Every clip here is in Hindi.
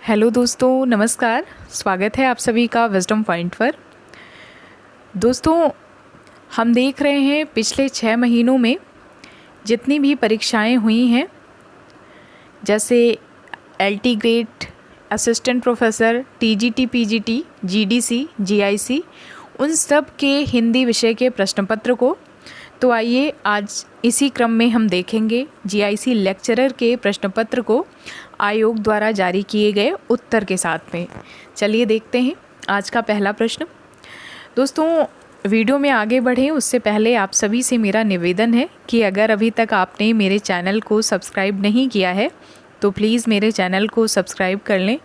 हेलो दोस्तों, नमस्कार। स्वागत है आप सभी का विजडम पॉइंट पर। दोस्तों, हम देख रहे हैं पिछले 6 महीनों में जितनी भी परीक्षाएं हुई हैं, जैसे LT grade, assistant professor, TGT, PGT, GDC, GIC, उन सब के हिंदी विषय के प्रश्न पत्र को तो आइए आज इसी क्रम में हम देखेंगे GIC लेक्चरर के प्रश्न पत्र को आयोग द्वारा जारी किए गए उत्तर के साथ में। चलिए देखते हैं आज का पहला प्रश्न। दोस्तों, वीडियो में आगे बढ़ें उससे पहले आप सभी से मेरा निवेदन है कि अगर अभी तक आपने मेरे चैनल को सब्सक्राइब नहीं किया है तो प्लीज़ मेरे चैनल को सब्सक्राइब कर लें,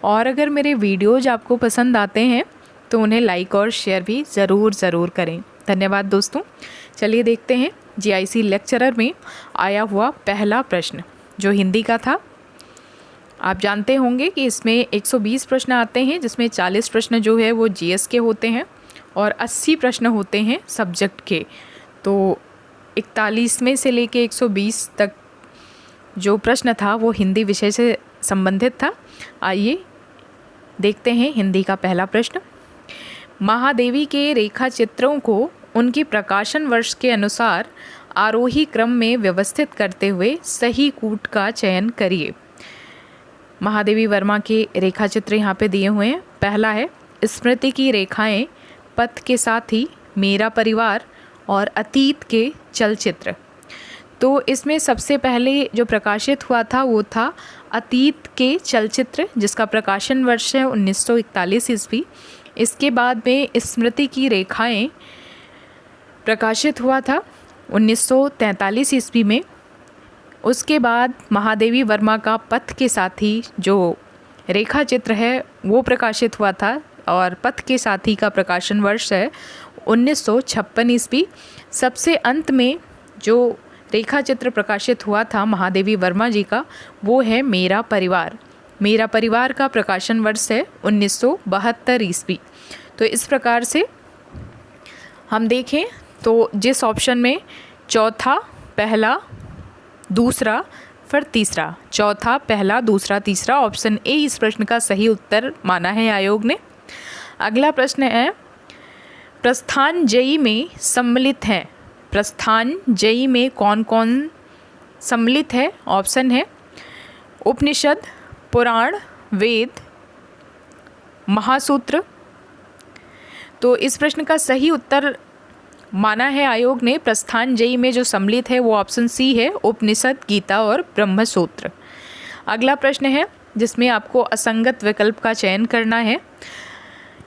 और अगर मेरे वीडियोज़ आपको पसंद आते हैं तो उन्हें लाइक और शेयर भी ज़रूर करें। धन्यवाद दोस्तों। चलिए देखते हैं GIC लेक्चरर में आया हुआ पहला प्रश्न जो हिंदी का था। आप जानते होंगे कि इसमें 120 प्रश्न आते हैं, जिसमें 40 प्रश्न जो है वो GS के होते हैं और 80 प्रश्न होते हैं सब्जेक्ट के। तो 41 में से लेके 120 तक जो प्रश्न था वो हिंदी विषय से संबंधित था। आइए देखते हैं हिंदी का पहला प्रश्न। महादेवी के रेखा चित्रों को उनकी प्रकाशन वर्ष के अनुसार आरोही क्रम में व्यवस्थित करते हुए सही कूट का चयन करिए। महादेवी वर्मा के रेखा चित्र यहाँ पे दिए हुए हैं। पहला है स्मृति की रेखाएं, पथ के साथ ही मेरा परिवार और अतीत के चलचित्र। तो इसमें सबसे पहले जो प्रकाशित हुआ था वो था अतीत के चलचित्र, जिसका प्रकाशन वर्ष है 1941 ईस्वी। इसके बाद में स्मृति की रेखाएं प्रकाशित हुआ था 1943 ईस्वी में। उसके बाद महादेवी वर्मा का पथ के साथी जो रेखा चित्र है वो प्रकाशित हुआ था, और पथ के साथी का प्रकाशन वर्ष है 1956 ईस्वी। सबसे अंत में जो रेखा चित्र प्रकाशित हुआ था महादेवी वर्मा जी का वो है मेरा परिवार। मेरा परिवार का प्रकाशन वर्ष है 1972 ईस्वी। तो इस प्रकार से हम देखें तो जिस ऑप्शन में चौथा, पहला, दूसरा, फिर तीसरा, चौथा, पहला, दूसरा, तीसरा, ऑप्शन ए इस प्रश्न का सही उत्तर माना है आयोग ने। अगला प्रश्न है प्रस्थान जयी में सम्मिलित हैं। प्रस्थान जयी में कौन कौन सम्मिलित है? ऑप्शन है उपनिषद, पुराण, वेद, महासूत्र। तो इस प्रश्न का सही उत्तर माना है आयोग ने प्रस्थान जयी में जो सम्मिलित है वो ऑप्शन सी है, उपनिषद, गीता और ब्रह्मसूत्र। अगला प्रश्न है जिसमें आपको असंगत विकल्प का चयन करना है।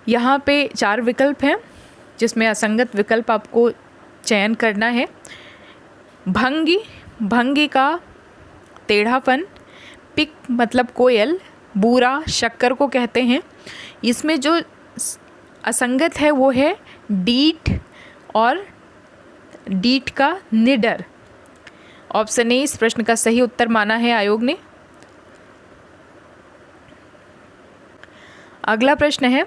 यहाँ पे 4 विकल्प हैं जिसमें असंगत विकल्प आपको चयन करना है। भंगी, भंगी का टेढ़ापन, पिक मतलब कोयल, बूरा शक्कर को कहते हैं। इसमें जो असंगत है वो है डीठ और डीठ का निडर। ऑप्शन ए इस प्रश्न का सही उत्तर माना है आयोग ने। अगला प्रश्न है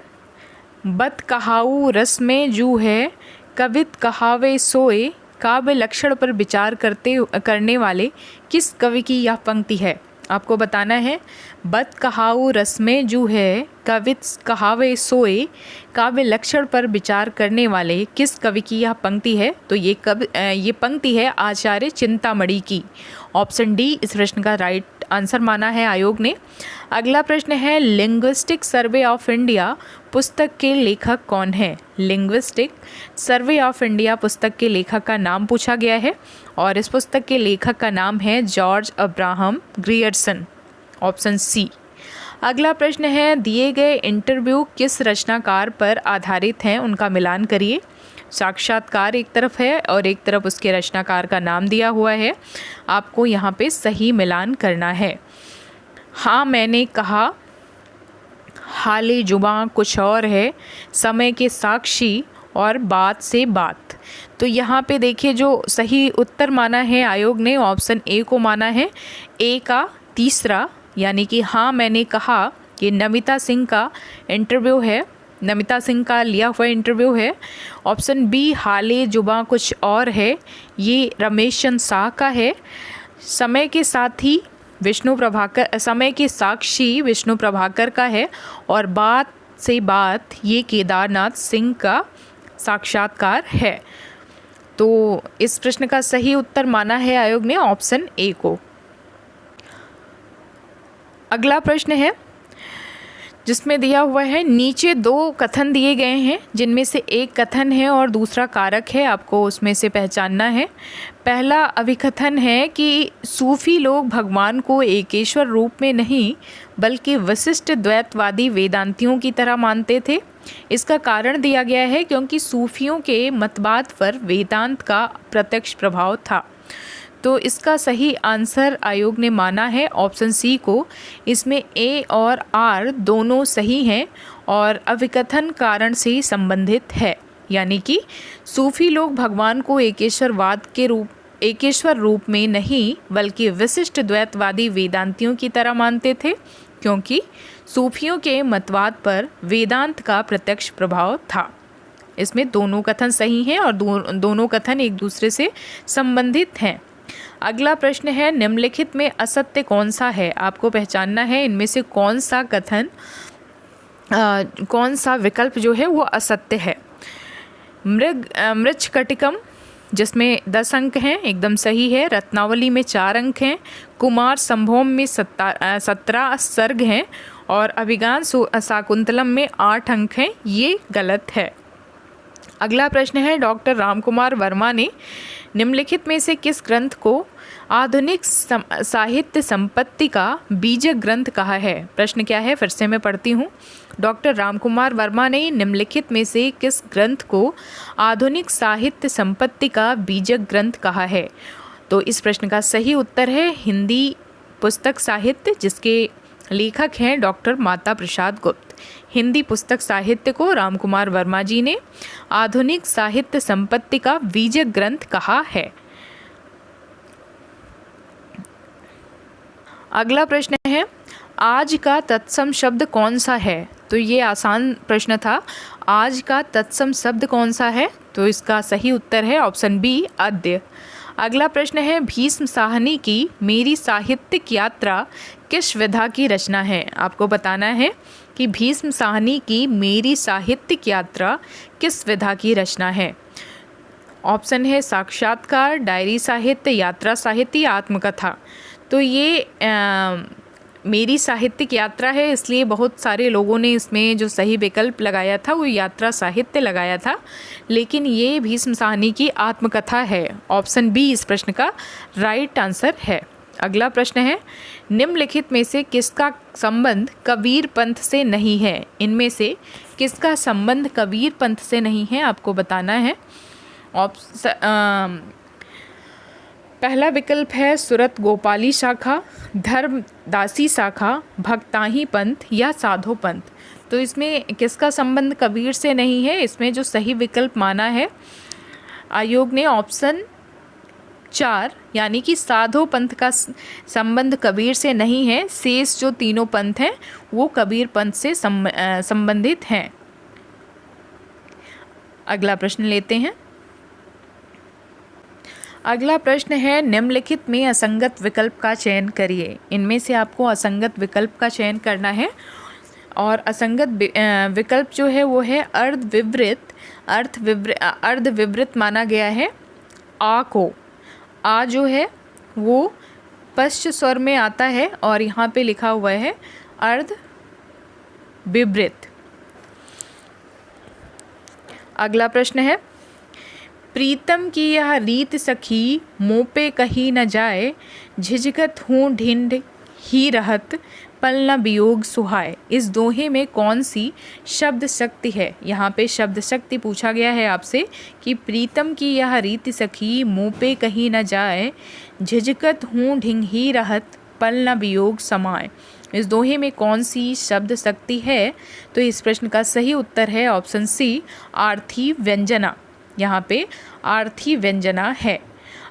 बत कहाऊ रस में जू है, कवित कहावे सोए, काव्य लक्षण पर विचार करने वाले किस कवि की यह पंक्ति है? आपको बताना है बत कहाऊ रस में जू है, कवित कहावे सोए, काव्य लक्षण पर विचार करने वाले किस कवि की यह पंक्ति है? तो ये पंक्ति है आचार्य चिंतामणि की। ऑप्शन डी इस प्रश्न का राइट आंसर माना है आयोग ने। अगला प्रश्न है लिंग्विस्टिक सर्वे ऑफ इंडिया पुस्तक के लेखक कौन है? लिंग्विस्टिक सर्वे ऑफ इंडिया पुस्तक के लेखक का नाम पूछा गया है, और इस पुस्तक के लेखक का नाम है George Abraham Grierson. Option C. अगला प्रश्न है दिए गए इंटरव्यू किस रचनाकार पर आधारित हैं, उनका मिलान करिए। साक्षात्कार एक तरफ है और एक तरफ उसके रचनाकार का नाम दिया हुआ है। आपको यहाँ पे सही मिलान करना है। हाँ मैंने कहा, हाले जुबां कुछ और है, समय के साक्षी और बात से बात। तो यहाँ पे देखिए जो सही उत्तर माना है आयोग ने ऑप्शन ए को माना है। ए का तीसरा यानी कि हाँ मैंने कहा, ये नमिता सिंह का इंटरव्यू है, नमिता सिंह का लिया हुआ इंटरव्यू है। ऑप्शन बी हाले जुबां कुछ और है, ये रमेश चंद्र शाह का है। समय के साथ ही विष्णु प्रभाकर, समय के साक्षी विष्णु प्रभाकर का है और बात से बात ये केदारनाथ सिंह का साक्षात्कार है। तो इस प्रश्न का सही उत्तर माना है आयोग ने ऑप्शन ए को। अगला प्रश्न है जिसमें दिया हुआ है, नीचे दो कथन दिए गए हैं जिनमें से एक कथन है और दूसरा कारक है, आपको उसमें से पहचानना है। पहला अभिकथन है कि सूफी लोग भगवान को एकेश्वर रूप में नहीं बल्कि विशिष्ट द्वैतवादी वेदांतियों की तरह मानते थे। इसका कारण दिया गया है क्योंकि सूफियों के मतवाद पर वेदांत का प्रत्यक्ष प्रभाव था। तो इसका सही आंसर आयोग ने माना है ऑप्शन सी को। इसमें ए और आर दोनों सही हैं और अभिकथन कारण से संबंधित है, यानी कि सूफी लोग भगवान को एकेश्वर रूप में नहीं बल्कि विशिष्ट द्वैतवादी वेदांतियों की तरह मानते थे क्योंकि सूफियों के मतवाद पर वेदांत का प्रत्यक्ष प्रभाव था। इसमें दोनों कथन सही हैं और दोनों कथन एक दूसरे से संबंधित हैं। अगला प्रश्न है, निम्नलिखित में असत्य कौन सा है? आपको पहचानना है इनमें से कौन सा कथन कौन सा विकल्प जो है वो असत्य है। मृच्छकटिकम जिसमें 10 अंक हैं एकदम सही है। रत्नावली में 4 अंक हैं। कुमार संभोम में 17 सर्ग हैं और अभिज्ञान शाकुंतलम में 8 अंक हैं, ये गलत है। अगला प्रश्न है, डॉक्टर रामकुमार वर्मा ने निम्नलिखित में से किस ग्रंथ को आधुनिक साहित्य संपत्ति का बीजक ग्रंथ कहा है? प्रश्न क्या है, फिर से मैं पढ़ती हूँ। डॉक्टर रामकुमार वर्मा ने निम्नलिखित में से किस ग्रंथ को आधुनिक साहित्य संपत्ति का बीजक ग्रंथ कहा है? तो इस प्रश्न का सही उत्तर है हिंदी पुस्तक साहित्य, जिसके लेखक हैं डॉक्टर माता प्रसाद गुप्त। हिंदी पुस्तक साहित्य को रामकुमार वर्मा जी ने आधुनिक साहित्य संपत्ति का बीजक ग्रंथ कहा है। अगला प्रश्न है, आज का तत्सम शब्द कौन सा है? तो ये आसान प्रश्न था। आज का तत्सम शब्द कौन सा है? तो इसका सही उत्तर है ऑप्शन बी, अद्य। अगला प्रश्न है, भीष्म साहनी की मेरी साहित्यिक यात्रा किस विधा की रचना है? आपको बताना है कि भीष्म साहनी की मेरी साहित्यिक यात्रा किस विधा की रचना है। ऑप्शन है साक्षात्कार, डायरी साहित्य, यात्रा साहित्य, आत्मकथा। तो ये मेरी साहित्यिक यात्रा है, इसलिए बहुत सारे लोगों ने इसमें जो सही विकल्प लगाया था वो यात्रा साहित्य लगाया था, लेकिन ये भीष्म साहनी की आत्मकथा है। ऑप्शन बी इस प्रश्न का राइट आंसर है। अगला प्रश्न है, निम्नलिखित में से किसका संबंध कबीर पंथ से नहीं है? इनमें से किसका संबंध कबीर पंथ से नहीं है, आपको बताना है। पहला विकल्प है सुरत गोपाली शाखा, धर्मदासी शाखा, भक्ताही पंथ या साधो पंथ। तो इसमें किसका संबंध कबीर से नहीं है? इसमें जो सही विकल्प माना है आयोग ने ऑप्शन 4 यानी कि साधो पंथ का संबंध कबीर से नहीं है। शेष जो तीनों पंथ हैं वो कबीर पंथ से संबंधित हैं। अगला प्रश्न लेते हैं। अगला प्रश्न है, निम्नलिखित में असंगत विकल्प का चयन करिए। इनमें से आपको असंगत विकल्प का चयन करना है और असंगत विकल्प जो है वो है अर्धविवृत माना गया है आ को। आ जो है वो पश्च स्वर में आता है और यहाँ पे लिखा हुआ है अर्धविवृत। अगला प्रश्न है, प्रीतम की यह रीत सखी मुँह पे कही न जाए, झिझकत हूँ ढिंढ ही रहत पल न वियोग सुहाए। इस दोहे में कौन सी शब्द शक्ति है? यहाँ पे शब्द शक्ति पूछा गया है आपसे कि प्रीतम की यह रीत सखी मुँह पे कही न जाए, झिझकत हूँ ढिंढ ही रहत पल न वियोग समाए। इस दोहे में कौन सी शब्द शक्ति है? तो इस प्रश्न का सही उत्तर है ऑप्शन सी, आर्थी व्यंजना। यहाँ पे आर्थी व्यंजना है।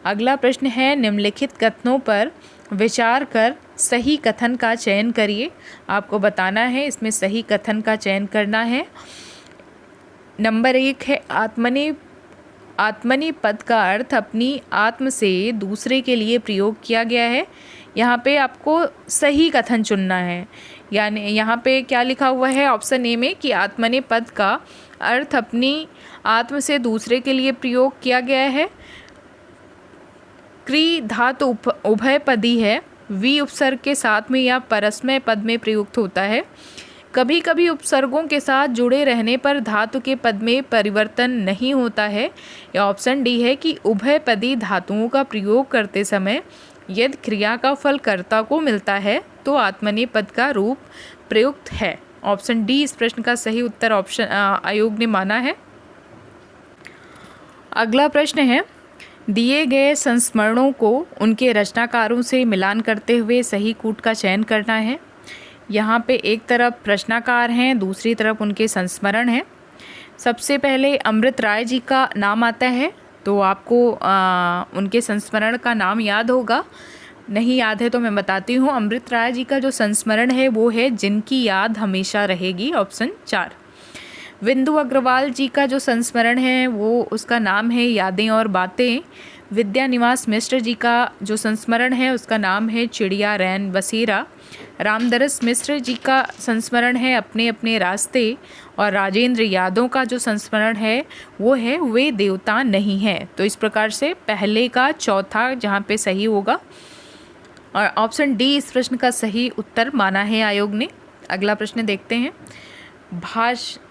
अगला प्रश्न है, निम्नलिखित कथनों पर विचार कर सही कथन का चयन करिए। आपको बताना है इसमें सही कथन का चयन करना है। नंबर 1 है, आत्मनि पद का अर्थ अपनी आत्म से दूसरे के लिए प्रयोग किया गया है। यहाँ पे आपको सही कथन चुनना है। यानी यहाँ पे क्या लिखा हुआ है ऑप्शन ए में कि आत्मने पद का अर्थ अपनी आत्म से दूसरे के लिए प्रयोग किया गया है। क्री धातु उभय पदी है, वी उपसर्ग के साथ में या परस्मय पद में प्रयुक्त होता है। कभी कभी उपसर्गों के साथ जुड़े रहने पर धातु के पद में परिवर्तन नहीं होता है। या ऑप्शन डी है कि उभय पदी धातुओं का प्रयोग करते समय यदि क्रिया का फल कर्ता को मिलता है तो आत्मनेपद पद का रूप प्रयुक्त है। ऑप्शन डी इस प्रश्न का सही उत्तर ऑप्शन आयोग ने माना है। अगला प्रश्न है, दिए गए संस्मरणों को उनके रचनाकारों से मिलान करते हुए सही कूट का चयन करना है। यहाँ पे एक तरफ रचनाकार हैं, दूसरी तरफ उनके संस्मरण हैं। सबसे पहले अमृत राय जी का नाम आता है, तो आपको उनके संस्मरण का नाम याद होगा। नहीं याद है तो मैं बताती हूँ। अमृत राय जी का जो संस्मरण है वो है जिनकी याद हमेशा रहेगी, ऑप्शन 4। विंदु अग्रवाल जी का जो संस्मरण है वो उसका नाम है यादें और बातें। विद्यानिवास मिश्र जी का जो संस्मरण है उसका नाम है चिड़िया रैन बसेरा। रामदरस मिश्र जी का संस्मरण है अपने अपने रास्ते। और राजेंद्र यादव का जो संस्मरण है वो है वे देवता नहीं हैं। तो इस प्रकार से पहले का चौथा जहाँ पे सही होगा, और ऑप्शन डी इस प्रश्न का सही उत्तर माना है आयोग ने। अगला प्रश्न देखते हैं।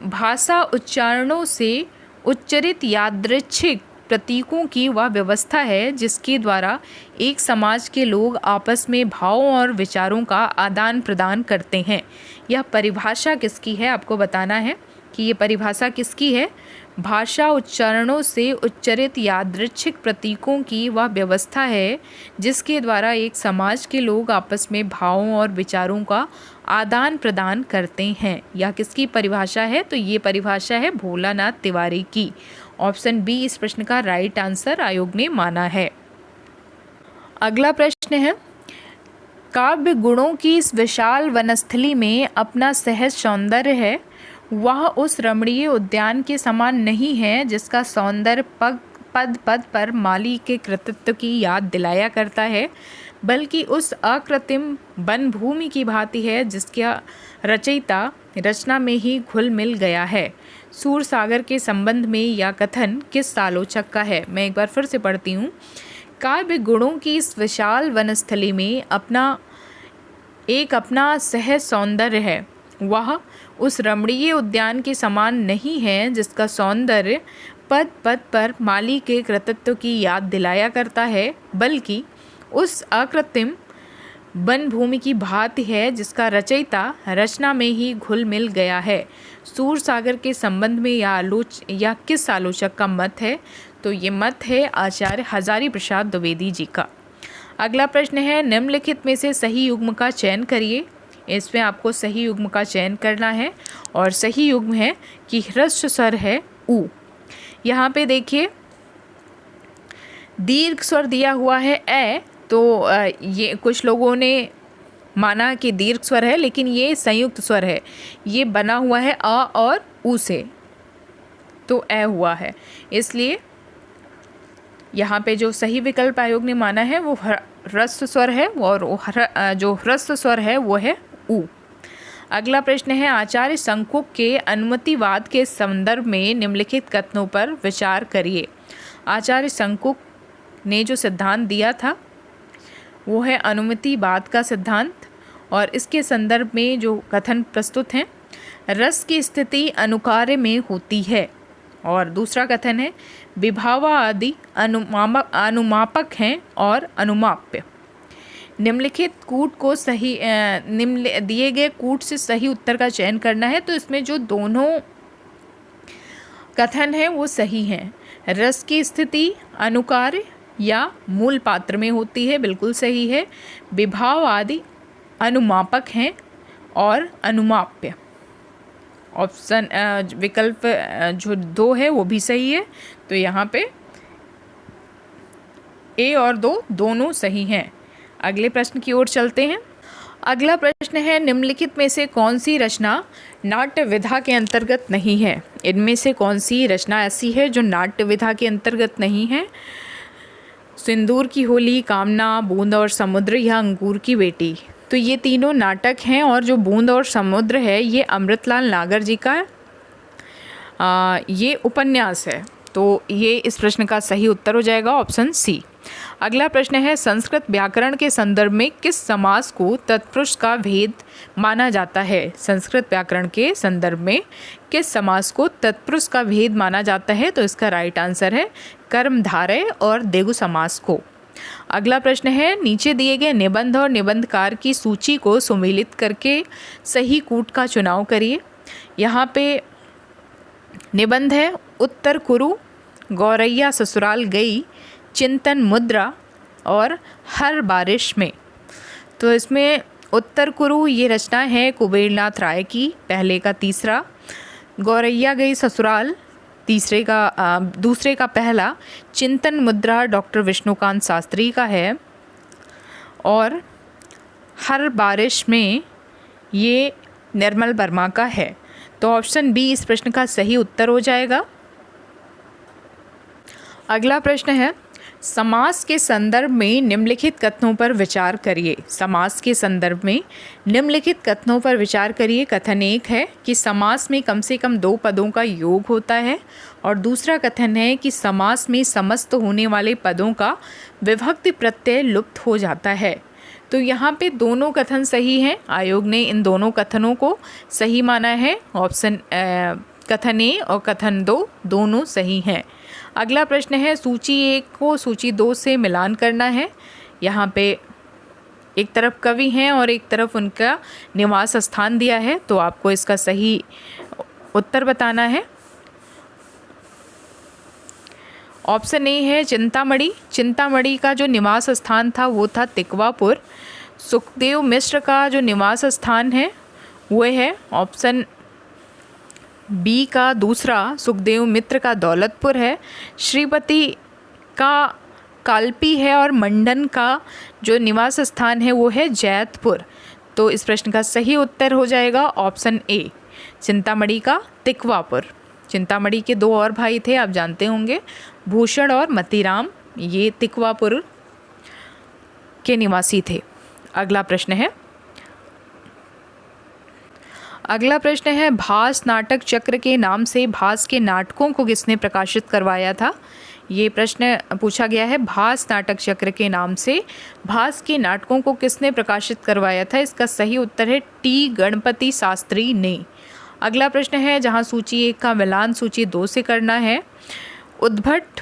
भाषा उच्चारणों से उच्चरित यादृच्छिक प्रतीकों की वह व्यवस्था है जिसके द्वारा एक समाज के लोग आपस में भावों और विचारों का आदान प्रदान करते हैं। यह परिभाषा किसकी है, आपको बताना है कि ये परिभाषा किसकी है। भाषा उच्चारणों से उच्चरित यादृच्छिक प्रतीकों की वह व्यवस्था है जिसके द्वारा एक समाज के लोग आपस में भावों और विचारों का आदान प्रदान करते हैं। यह किसकी परिभाषा है, तो ये परिभाषा है भोलानाथ तिवारी की। ऑप्शन बी इस प्रश्न का राइट आंसर आयोग ने माना है। अगला प्रश्न है, काव्य गुणों की इस विशाल वनस्थली में अपना सहज सौंदर्य है। वह उस रमणीय उद्यान के समान नहीं है जिसका सौंदर्य पद पद पर माली के कृतित्व की याद दिलाया करता है, बल्कि उस अकृत्रिम वन भूमि की भांति है जिसका रचयिता रचना में ही घुल मिल गया है। सूर सागर के संबंध में यह कथन किस आलोचक का है। मैं एक बार फिर से पढ़ती हूँ। काव्य गुणों की इस विशाल वनस्थली में अपना सहज सौंदर्य है। वह उस रमणीय उद्यान के समान नहीं है जिसका सौंदर्य पद पद पर माली के कृतित्व की याद दिलाया करता है, बल्कि उस अकृत्रिम वन भूमि की भांति है जिसका रचयिता रचना में ही घुल मिल गया है। सूर सागर के संबंध में यह किस आलोचक का मत है, तो ये मत है आचार्य हजारी प्रसाद द्विवेदी जी का। अगला प्रश्न है, निम्नलिखित में से सही युग्म का चयन करिए। इसमें आपको सही युग्म का चयन करना है और सही युग्म है कि ह्रस्व स्वर है उ। यहाँ पे देखिए दीर्घ स्वर दिया हुआ है ए, तो ये कुछ लोगों ने माना कि दीर्घ स्वर है, लेकिन ये संयुक्त स्वर है। ये बना हुआ है अ और उ से, तो ए हुआ है। इसलिए यहाँ पे जो सही विकल्प आयोग ने माना है वो ह्रस्व स्वर है और जो ह्रस्व स्वर है वो है उ। अगला प्रश्न है, आचार्य शंकुक के अनुमतिवाद के संदर्भ में निम्नलिखित कथनों पर विचार करिए। आचार्य शंकुक ने जो सिद्धांत दिया था वो है अनुमतिवाद का सिद्धांत, और इसके संदर्भ में जो कथन प्रस्तुत हैं, रस की स्थिति अनुकार्य में होती है। और दूसरा कथन है, विभावा आदि अनुमापक हैं और अनुमाप्य। निम्नलिखित कूट को सही दिए गए कूट से सही उत्तर का चयन करना है। तो इसमें जो दोनों कथन हैं वो सही हैं। रस की स्थिति अनुकार्य या मूल पात्र में होती है, बिल्कुल सही है। विभाव आदि अनुमापक हैं और अनुमाप्य। ऑप्शन विकल्प जो 2 है वो भी सही है। तो यहाँ पे ए और 2 दोनों सही हैं। अगले प्रश्न की ओर चलते हैं। अगला प्रश्न है, निम्नलिखित में से कौन सी रचना नाट्य विधा के अंतर्गत नहीं है। इनमें से कौन सी रचना ऐसी है जो नाट्य विधा के अंतर्गत नहीं है। सिंदूर की होली, कामना, बूंद और समुद्र या अंगूर की बेटी। तो ये तीनों नाटक हैं और जो बूंद और समुद्र है ये अमृतलाल नागर जी का ये उपन्यास है। तो ये इस प्रश्न का सही उत्तर हो जाएगा ऑप्शन सी। अगला प्रश्न है, संस्कृत व्याकरण के संदर्भ में किस समास को तत्पुरुष का भेद माना जाता है? संस्कृत व्याकरण के संदर्भ में किस समास को तत्पुरुष का भेद माना जाता है? तो इसका राइट आंसर है कर्मधारय और देगु समास को। अगला प्रश्न है, नीचे दिए गए निबंध और निबंधकार की सूची को सुमेलित करके सही कूट का चुनाव करिए। यहाँ पे निबंध है, उत्तर कुरु, गौरैया ससुराल गई, चिंतन मुद्रा और हर बारिश में। तो इसमें उत्तर कुरु ये रचना है कुबेरनाथ राय की, पहले का तीसरा, गौरैया गई ससुराल दूसरे का पहला, चिंतन मुद्रा डॉक्टर विष्णुकांत शास्त्री का है और हर बारिश में ये निर्मल वर्मा का है। तो ऑप्शन बी इस प्रश्न का सही उत्तर हो जाएगा। अगला प्रश्न है, समास के संदर्भ में निम्नलिखित कथनों पर विचार करिए। समास के संदर्भ में निम्नलिखित कथनों पर विचार करिए। कथन एक है कि समास में कम से कम 2 पदों का योग होता है और दूसरा कथन है कि समास में समस्त होने वाले पदों का विभक्ति प्रत्यय लुप्त हो जाता है। तो यहाँ पे दोनों कथन सही हैं। आयोग ने इन दोनों कथनों को सही माना है। ऑप्शन कथन ए और कथन 2 दोनों सही हैं। अगला प्रश्न है, सूची 1 को सूची 2 से मिलान करना है। यहाँ पे एक तरफ कवि हैं और एक तरफ उनका निवास स्थान दिया है, तो आपको इसका सही उत्तर बताना है। ऑप्शन ए है चिंतामणि। चिंतामणि का जो निवास स्थान था वो था तिकवापुर। सुखदेव मिश्र का जो निवास स्थान है वो है ऑप्शन बी का दूसरा, सुखदेव मित्र का दौलतपुर है। श्रीपति का कालपी है और मंडन का जो निवास स्थान है वो है जैतपुर। तो इस प्रश्न का सही उत्तर हो जाएगा ऑप्शन ए, चिंतामणि का तिकवापुर। चिंतामणि के 2 और भाई थे, आप जानते होंगे, भूषण और मतीराम, ये तिकवापुर के निवासी थे। अगला प्रश्न है, भास नाटक चक्र के नाम से भास के नाटकों को किसने प्रकाशित करवाया था? ये प्रश्न पूछा गया है, भास नाटक चक्र के नाम से भास के नाटकों को किसने प्रकाशित करवाया था? इसका सही उत्तर है टी गणपति शास्त्री ने। अगला प्रश्न है, जहां सूची 1 का मिलान सूची 2 से करना है। उद्भट,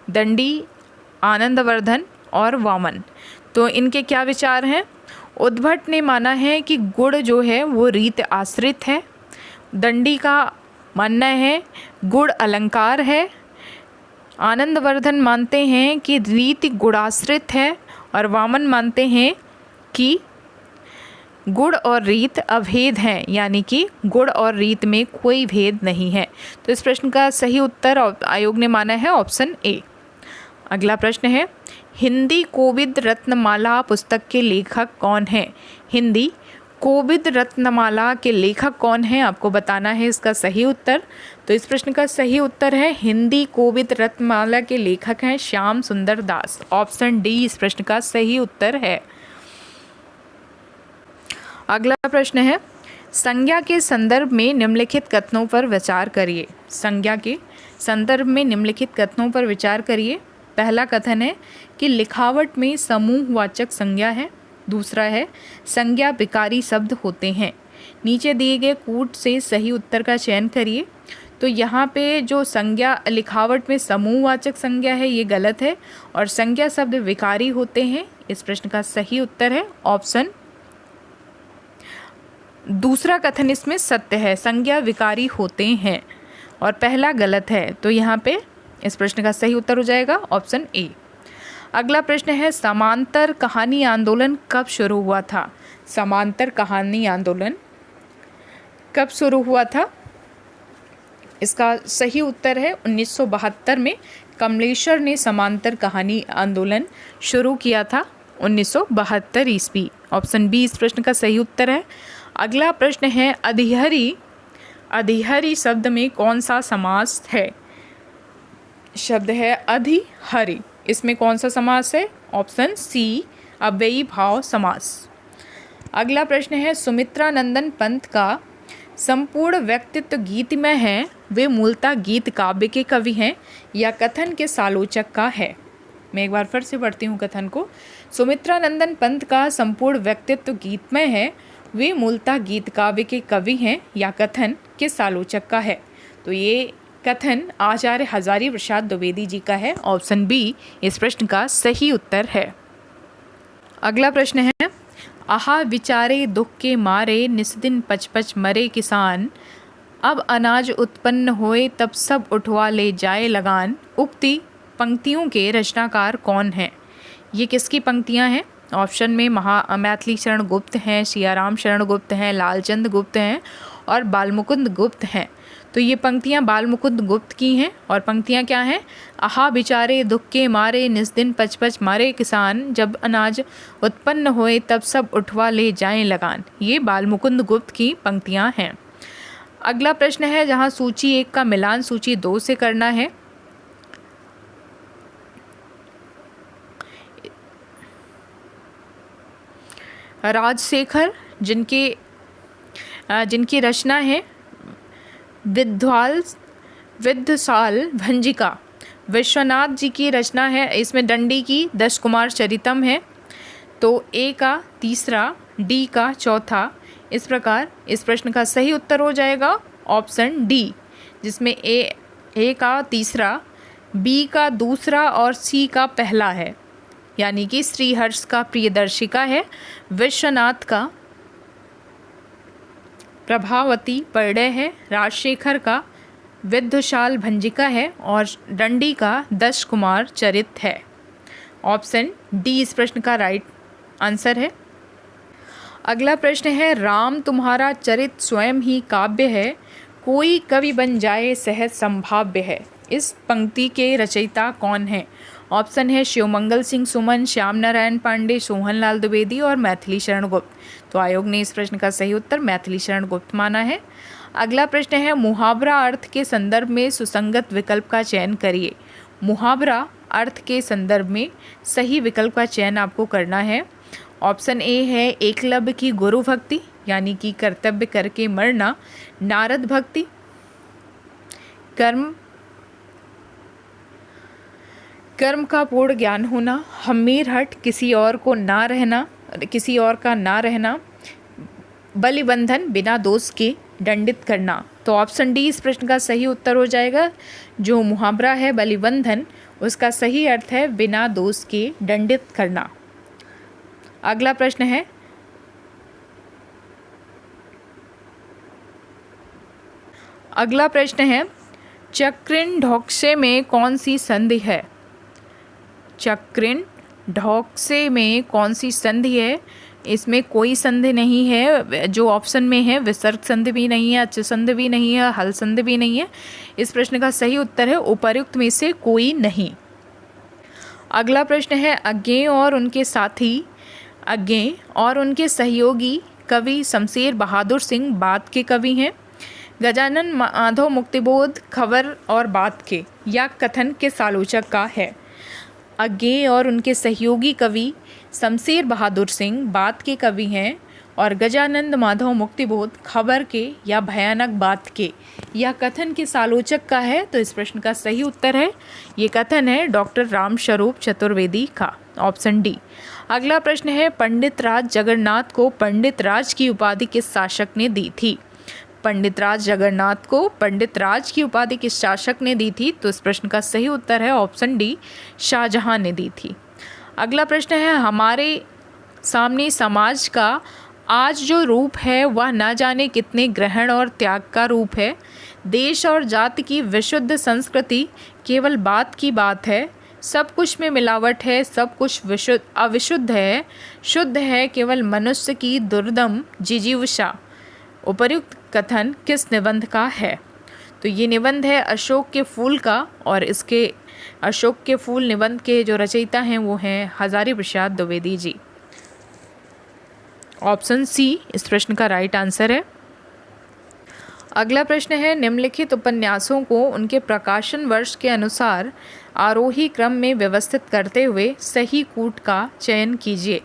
दंडी, आनंदवर्धन और वामन, तो इनके क्या विचार हैं? उद्भट ने माना है कि गुण जो है वो रीत आश्रित है। दंडी का मानना है गुण अलंकार है। आनंदवर्धन मानते हैं कि रीति गुणाश्रित है और वामन मानते हैं कि गुण और रीत अभेद हैं, यानी कि गुण और रीत में कोई भेद नहीं है। तो इस प्रश्न का सही उत्तर आयोग ने माना है ऑप्शन ए। अगला प्रश्न है, हिंदी कोविद रत्नमाला पुस्तक के लेखक कौन हैं? हिंदी कोविद रत्नमाला के लेखक कौन हैं, आपको बताना है इसका सही उत्तर। तो इस प्रश्न का सही उत्तर है हिंदी कोविद रत्नमाला के लेखक हैं श्याम सुंदर दास। ऑप्शन डी इस प्रश्न का सही उत्तर है। अगला प्रश्न है, संज्ञा के संदर्भ में निम्नलिखित कथनों पर विचार करिए। संज्ञा के संदर्भ में निम्नलिखित कथनों पर विचार करिए। पहला कथन है कि लिखावट में समूहवाचक संज्ञा है। दूसरा है संज्ञा विकारी शब्द होते हैं। नीचे दिए गए कूट से सही उत्तर का चयन करिए। तो यहाँ पे जो संज्ञा लिखावट में समूहवाचक संज्ञा है ये गलत है और संज्ञा शब्द विकारी होते हैं। इस प्रश्न का सही उत्तर है ऑप्शन दूसरा कथन इसमें सत्य है, संज्ञा विकारी होते हैं, और पहला गलत है। तो यहाँ पे इस प्रश्न का सही उत्तर हो जाएगा ऑप्शन ए। अगला प्रश्न है, समांतर कहानी आंदोलन कब शुरू हुआ था? समांतर कहानी आंदोलन कब शुरू हुआ था? इसका सही उत्तर है 1972 में कमलेश्वर ने समांतर कहानी आंदोलन शुरू किया था 1972 ईस्वी। ऑप्शन बी इस प्रश्न का सही उत्तर है। अगला प्रश्न है, अधिहरी शब्द में कौन सा समास है? शब्द है अधिहरि। इसमें कौन सा समास है? ऑप्शन सी, अव्ययी भाव समास। अगला प्रश्न है, सुमित्रा नंदन पंत का संपूर्ण व्यक्तित्व गीतमय है, वे मूलतः गीत काव्य के कवि हैं या कथन के सालोचक का है? मैं एक बार फिर से पढ़ती हूँ कथन को। सुमित्रा नंदन पंत का संपूर्ण व्यक्तित्व गीतमय है, वे मूलतः गीत काव्य के कवि हैं या कथन के सालोचक का है? तो ये कथन आचार्य हजारी प्रसाद द्विवेदी जी का है। ऑप्शन बी इस प्रश्न का सही उत्तर है। अगला प्रश्न है, आहा विचारे दुख के मारे, निस्दिन पचपच मरे किसान, अब अनाज उत्पन्न होए तब सब उठवा ले जाए लगान। उक्ति पंक्तियों के रचनाकार कौन हैं? ये किसकी पंक्तियां हैं? ऑप्शन में मैथिली शरण गुप्त हैं, सियाराम शरण गुप्त हैं, लालचंद गुप्त हैं और बालमुकुंद गुप्त हैं। तो ये पंक्तियां बालमुकुंद गुप्त की हैं और पंक्तियां क्या हैं? आहा बिचारे दुख के मारे, निस्दिन पचपच मारे किसान, जब अनाज उत्पन्न होए तब सब उठवा ले जाएं लगान। ये बालमुकुंद गुप्त की पंक्तियां हैं। अगला प्रश्न है, जहां सूची 1 का मिलान सूची 2 से करना है। राजशेखर जिनकी रचना है विद्वसाल भंजिका, विश्वनाथ जी की रचना है, इसमें दंडी की 10 कुमार चरितम है। तो ए का तीसरा, डी का चौथा, इस प्रकार इस प्रश्न का सही उत्तर हो जाएगा ऑप्शन डी, जिसमें ए का तीसरा, बी का दूसरा और सी का पहला है, यानी कि श्रीहर्ष का प्रियदर्शिका है, विश्वनाथ का प्रभावती पर्णय है, राजशेखर का विद्वशाल भंजिका है और दंडी का 10 कुमार चरित है। ऑप्शन डी इस प्रश्न का राइट आंसर है। अगला प्रश्न है, राम तुम्हारा चरित स्वयं ही काव्य है, कोई कवि बन जाए सहज संभाव्य है। इस पंक्ति के रचयिता कौन है? ऑप्शन है शिवमंगल सिंह सुमन, श्याम नारायण पांडे, सोहनलाल द्विवेदी और मैथिली शरण गुप्त। तो आयोग ने इस प्रश्न का सही उत्तर मैथिली शरण गुप्त माना है। अगला प्रश्न है, मुहावरा अर्थ के संदर्भ में सुसंगत विकल्प का चयन करिए। मुहावरा अर्थ के संदर्भ में सही विकल्प का चयन आपको करना है। ऑप्शन ए है एकलव्य की गुरु भक्ति, यानी कि कर्तव्य करके मरना, नारद भक्ति, कर्म का पूर्ण ज्ञान होना, हमीर हट किसी और का ना रहना, बलिबंधन बिना दोष के दंडित करना। तो ऑप्शन डी इस प्रश्न का सही उत्तर हो जाएगा। जो मुहावरा है बलिबंधन, उसका सही अर्थ है बिना दोष के दंडित करना। अगला प्रश्न है, चक्रिन ढोक्से में कौन सी संधि है? चक्रिन ढोक्से में कौन सी संधि है? इसमें कोई संधि नहीं है। जो ऑप्शन में है विसर्ग संधि भी नहीं है, अच्छ संधि भी नहीं है, हल संधि भी नहीं है। इस प्रश्न का सही उत्तर है उपर्युक्त में से कोई नहीं। अगला प्रश्न है, अज्ञेय और उनके सहयोगी कवि शमशेर बहादुर सिंह बात के कवि हैं। गजानन माधव मुक्तिबोध खबर और बात के या कथन के सालोचक का है। अज्ञेय और उनके सहयोगी कवि शमशेर बहादुर सिंह बात के कवि हैं और गजानंद माधव मुक्तिबोध खबर के या भयानक बात के या कथन के सालोचक का है। तो इस प्रश्न का सही उत्तर है, ये कथन है डॉक्टर रामस्वरूप चतुर्वेदी का, ऑप्शन डी। अगला प्रश्न है, पंडित राज जगन्नाथ को पंडित राज की उपाधि किस शासक ने दी थी? पंडित राज जगन्नाथ को पंडित राज की उपाधि किस शासक ने दी थी? तो इस प्रश्न का सही उत्तर है ऑप्शन डी, शाहजहां ने दी थी। अगला प्रश्न है, हमारे सामने समाज का आज जो रूप है वह न जाने कितने ग्रहण और त्याग का रूप है। देश और जाति की विशुद्ध संस्कृति केवल बात की बात है, सब कुछ में मिलावट है, सब कुछ अविशुद्ध है, शुद्ध है केवल मनुष्य की दुर्दम जिजीविषा। उपर्युक्त कथन किस निबंध का है? तो ये निबंध है अशोक के फूल का और इसके अशोक के फूल निबंध के जो रचयिता हैं वो हैं हजारी प्रसाद द्विवेदी जी। ऑप्शन सी इस प्रश्न का राइट आंसर है। अगला प्रश्न है, निम्नलिखित उपन्यासों को उनके प्रकाशन वर्ष के अनुसार आरोही क्रम में व्यवस्थित करते हुए सही कूट का चयन कीजिए।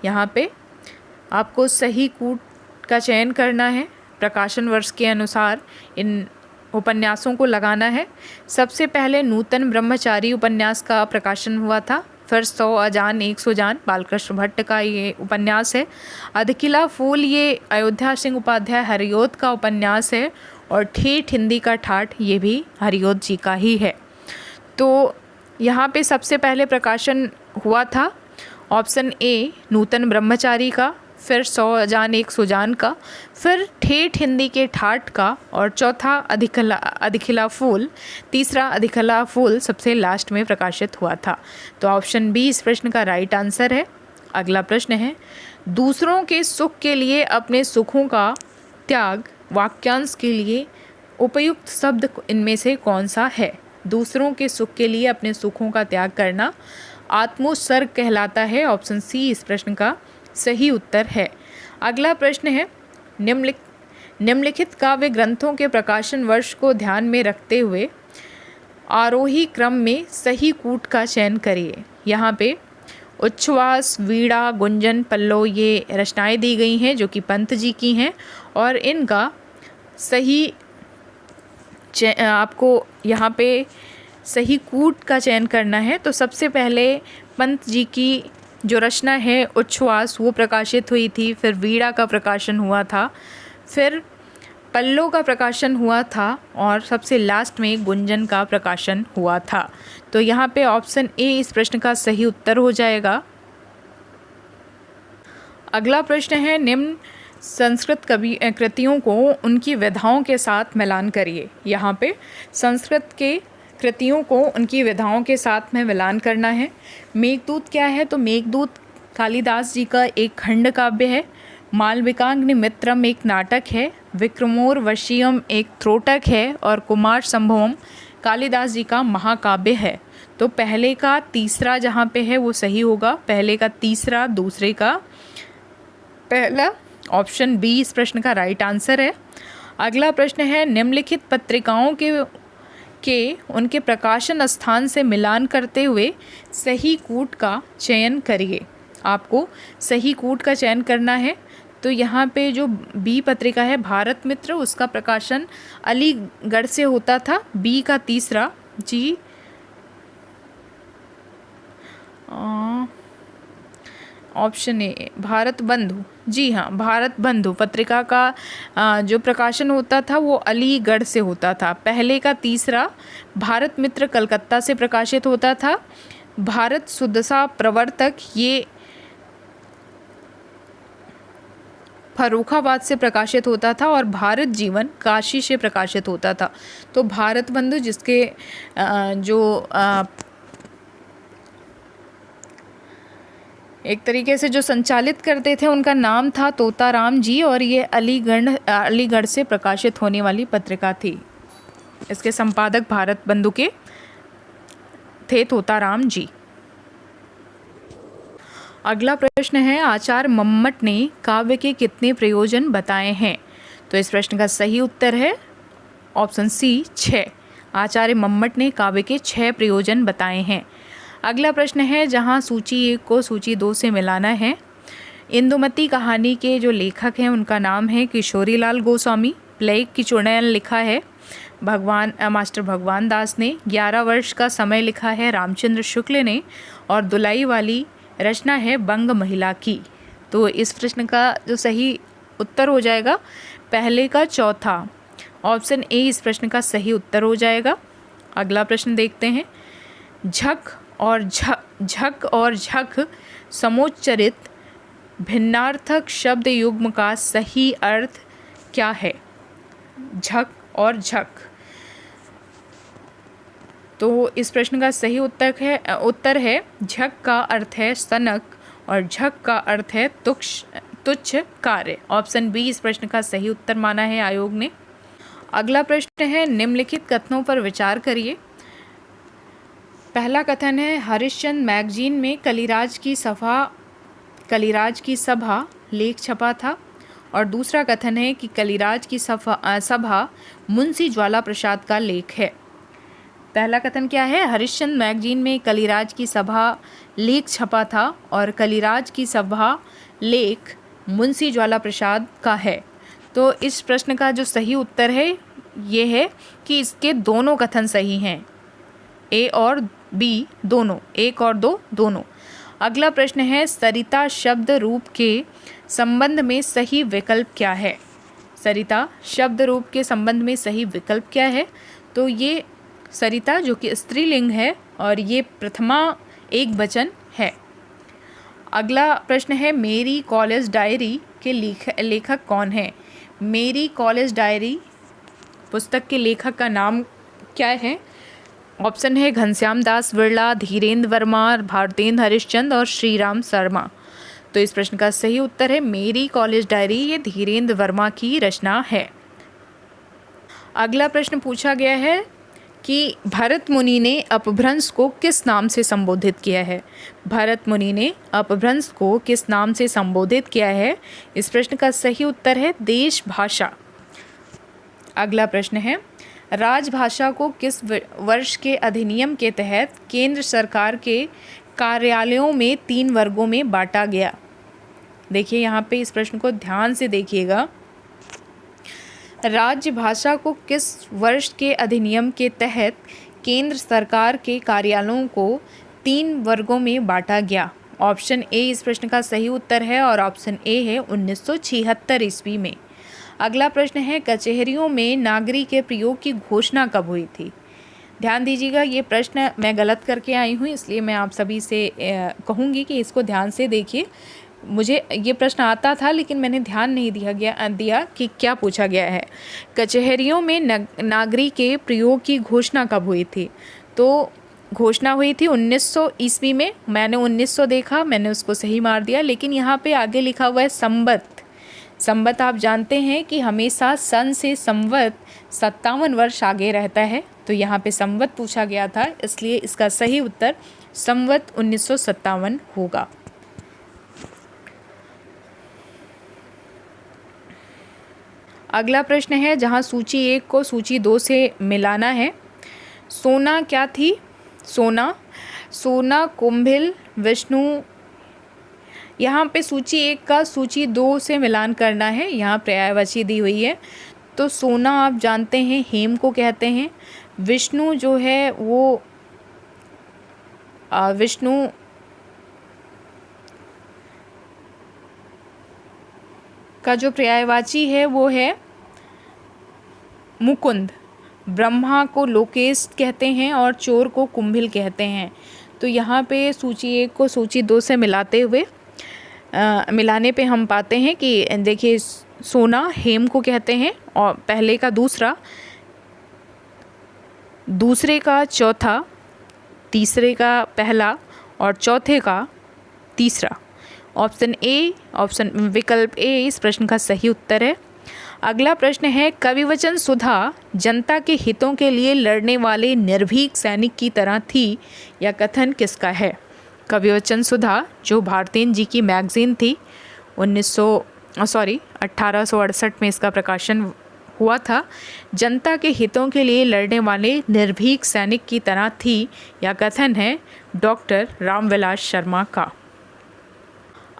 यहाँ पे आपको सही कूट का चयन करना है, प्रकाशन वर्ष के अनुसार इन उपन्यासों को लगाना है। सबसे पहले नूतन ब्रह्मचारी उपन्यास का प्रकाशन हुआ था, फिर 100 अजान 100 जान बालकृष्ण भट्ट का ये उपन्यास है। अधकिला फूल ये अयोध्या सिंह उपाध्याय हरिओद का उपन्यास है, और ठेठ हिंदी का ठाठ ये भी हरिओद जी का ही है। तो यहाँ पे सबसे पहले प्रकाशन हुआ था ऑप्शन ए नूतन ब्रह्मचारी का, फिर 100 अजान 100 जान का, फिर ठेठ हिंदी के ठाठ का, और चौथा अधकिला फूल, तीसरा अधकिला फूल सबसे लास्ट में प्रकाशित हुआ था। तो ऑप्शन बी इस प्रश्न का राइट आंसर है। अगला प्रश्न है, दूसरों के सुख के लिए अपने सुखों का त्याग वाक्यांश के लिए उपयुक्त शब्द इनमें से कौन सा है? दूसरों के सुख के लिए अपने सुखों का त्याग करना आत्मोत्सर्ग कहलाता है। ऑप्शन सी इस प्रश्न का सही उत्तर है। अगला प्रश्न है, निम्नलिखित काव्य ग्रंथों के प्रकाशन वर्ष को ध्यान में रखते हुए आरोही क्रम में सही कूट का चयन करिए। यहाँ पे उच्छ्वास, वीणा, गुंजन, पल्लव ये रचनाएं दी गई हैं जो कि पंत जी की हैं, और इनका सही आपको यहाँ पे सही कूट का चयन करना है। तो सबसे पहले पंत जी की जो रचना है उच्छ्वास वो प्रकाशित हुई थी, फिर वीणा का प्रकाशन हुआ था, फिर पल्लव का प्रकाशन हुआ था, और सबसे लास्ट में गुंजन का प्रकाशन हुआ था। तो यहाँ पे ऑप्शन ए इस प्रश्न का सही उत्तर हो जाएगा। अगला प्रश्न है, निम्न संस्कृत कृतियों को उनकी विधाओं के साथ मिलान करिए। यहाँ पे संस्कृत के कृतियों को उनकी विधाओं के साथ में मिलान करना है। मेघदूत क्या है? तो मेघदूत कालिदास जी का एक खंड काव्य है। मालविकाग्निमित्रम एक नाटक है। विक्रमोर्वशीयम एक त्रोटक है, और कुमार संभवम कालिदास जी का महाकाव्य है। तो पहले का तीसरा जहाँ पे है वो सही होगा, पहले का तीसरा, दूसरे का पहला। ऑप्शन बी इस प्रश्न का राइट आंसर है। अगला प्रश्न है, निम्नलिखित पत्रिकाओं के उनके प्रकाशन स्थान से मिलान करते हुए सही कूट का चयन करिए। आपको सही कूट का चयन करना है। तो यहाँ पे जो बी पत्रिका है भारत मित्र, उसका प्रकाशन अलीगढ़ से होता था। बी का तीसरा जी ऑप्शन ए भारत बंधु, जी हाँ, भारत बंधु पत्रिका का जो प्रकाशन होता था वो अलीगढ़ से होता था। पहले का तीसरा भारत मित्र कलकत्ता से प्रकाशित होता था। भारत सुदशा प्रवर्तक ये फर्रुखाबाद से प्रकाशित होता था, और भारत जीवन काशी से प्रकाशित होता था। तो भारत बंधु जिसके जो एक तरीके से जो संचालित करते थे उनका नाम था तोताराम जी, और ये अलीगढ़ से प्रकाशित होने वाली पत्रिका थी। इसके संपादक भारत बंधु के थे तोताराम जी। अगला प्रश्न है, आचार्य मम्मट ने काव्य के कितने प्रयोजन बताए हैं? तो इस प्रश्न का सही उत्तर है ऑप्शन सी 6। आचार्य मम्मट ने काव्य के 6 प्रयोजन बताए हैं। अगला प्रश्न है, जहां सूची 1 को सूची 2 से मिलाना है। इंदुमती कहानी के जो लेखक हैं उनका नाम है किशोरीलाल गोस्वामी। प्लेग की चुड़ैल लिखा है मास्टर भगवान दास ने। 11 वर्ष का समय लिखा है रामचंद्र शुक्ल ने, और दुलाई वाली रचना है बंग महिला की। तो इस प्रश्न का जो सही उत्तर हो जाएगा पहले का चौथा, ऑप्शन ए इस प्रश्न का सही उत्तर हो जाएगा। अगला प्रश्न देखते हैं, झक और झक समोच्चरित भिन्नार्थक शब्द युग्म का सही अर्थ क्या है? झक और झक। तो इस प्रश्न का सही उत्तर है झक का अर्थ है सनक, और झक का अर्थ है तुच्छ कार्य। ऑप्शन बी इस प्रश्न का सही उत्तर माना है आयोग ने। अगला प्रश्न है, निम्नलिखित कथनों पर विचार करिए। पहला कथन है, हरिश्चंद्र मैगजीन में कलिराज की सभा लेख छपा था। और दूसरा कथन है कि कलिराज की सभा मुंशी ज्वाला प्रसाद का लेख है। पहला कथन क्या है? हरिश्चंद्र मैगजीन में कलिराज की सभा लेख छपा था और कलिराज की सभा लेख मुंशी ज्वाला प्रसाद का है। तो इस प्रश्न का जो सही उत्तर है ये है कि इसके दोनों कथन सही हैं, ए और बी दोनों, एक और दो दोनों। अगला प्रश्न है, सरिता शब्द रूप के संबंध में सही विकल्प क्या है? सरिता शब्द रूप के संबंध में सही विकल्प क्या है? तो ये सरिता जो कि स्त्रीलिंग है और ये प्रथमा एक वचन है। अगला प्रश्न है, मेरी कॉलेज डायरी के लेखक कौन है? मेरी कॉलेज डायरी पुस्तक के लेखक का नाम क्या है? ऑप्शन है घनश्याम दास बिरला, धीरेन्द्र वर्मा, भारतेंद्र हरिश्चंद्र और श्रीराम शर्मा। तो इस प्रश्न का सही उत्तर है मेरी कॉलेज डायरी, ये धीरेन्द्र वर्मा की रचना है। अगला प्रश्न पूछा गया है कि भरत मुनि ने अपभ्रंश को किस नाम से संबोधित किया है? भरत मुनि ने अपभ्रंश को किस नाम से संबोधित किया है? इस प्रश्न का सही उत्तर है देश भाषा। अगला प्रश्न है, राजभाषा को किस वर्ष के अधिनियम के तहत केंद्र सरकार के कार्यालयों में 3 वर्गों में बांटा गया? देखिए यहाँ पे इस प्रश्न को ध्यान से देखिएगा। राज्य भाषा को किस वर्ष के अधिनियम के तहत केंद्र सरकार के कार्यालयों को 3 वर्गों में बांटा गया? ऑप्शन ए इस प्रश्न का सही उत्तर है और ऑप्शन ए है 1976 ईस्वी में। अगला प्रश्न है, कचहरियों में नागरी के प्रयोग की घोषणा कब हुई थी? ध्यान दीजिएगा, ये प्रश्न मैं गलत करके आई हूँ, इसलिए मैं आप सभी से कहूँगी कि इसको ध्यान से देखिए। मुझे ये प्रश्न आता था लेकिन मैंने ध्यान नहीं दिया कि क्या पूछा गया है। कचहरियों में नागरी के प्रयोग की घोषणा कब हुई थी? तो घोषणा हुई थी 1900 ईस्वी में। मैंने 1900 देखा, मैंने उसको सही मार दिया, लेकिन यहाँ पे आगे लिखा हुआ है संवत। संवत आप जानते हैं कि हमेशा सन से संवत 57 वर्ष आगे रहता है, तो यहाँ पे संवत पूछा गया था, इसलिए इसका सही उत्तर संवत 1957 होगा। अगला प्रश्न है, जहाँ सूची 1 को सूची 2 से मिलाना है। सोना क्या थी? सोना कुंभिल विष्णु। यहाँ पे सूची 1 का सूची 2 से मिलान करना है, यहाँ पर्यायवाची दी हुई है। तो सोना आप जानते हैं हेम को कहते हैं। विष्णु जो है वो विष्णु का जो पर्यायवाची है वो है मुकुंद। ब्रह्मा को लोकेश कहते हैं और चोर को कुंभिल कहते हैं। तो यहाँ पे सूची 1 को सूची 2 से मिलाने पे हम पाते हैं कि देखिए सोना हेम को कहते हैं और पहले का दूसरा, दूसरे का चौथा, तीसरे का पहला और चौथे का तीसरा। ऑप्शन विकल्प ए इस प्रश्न का सही उत्तर है। अगला प्रश्न है, कविवचन सुधा जनता के हितों के लिए लड़ने वाले निर्भीक सैनिक की तरह थी, यह कथन किसका है? कविवचन सुधा जो भारतेंद्र जी की मैगजीन थी, 1868 में इसका प्रकाशन हुआ था। जनता के हितों के लिए लड़ने वाले निर्भीक सैनिक की तरह थी, यह कथन है डॉक्टर रामविलास शर्मा का।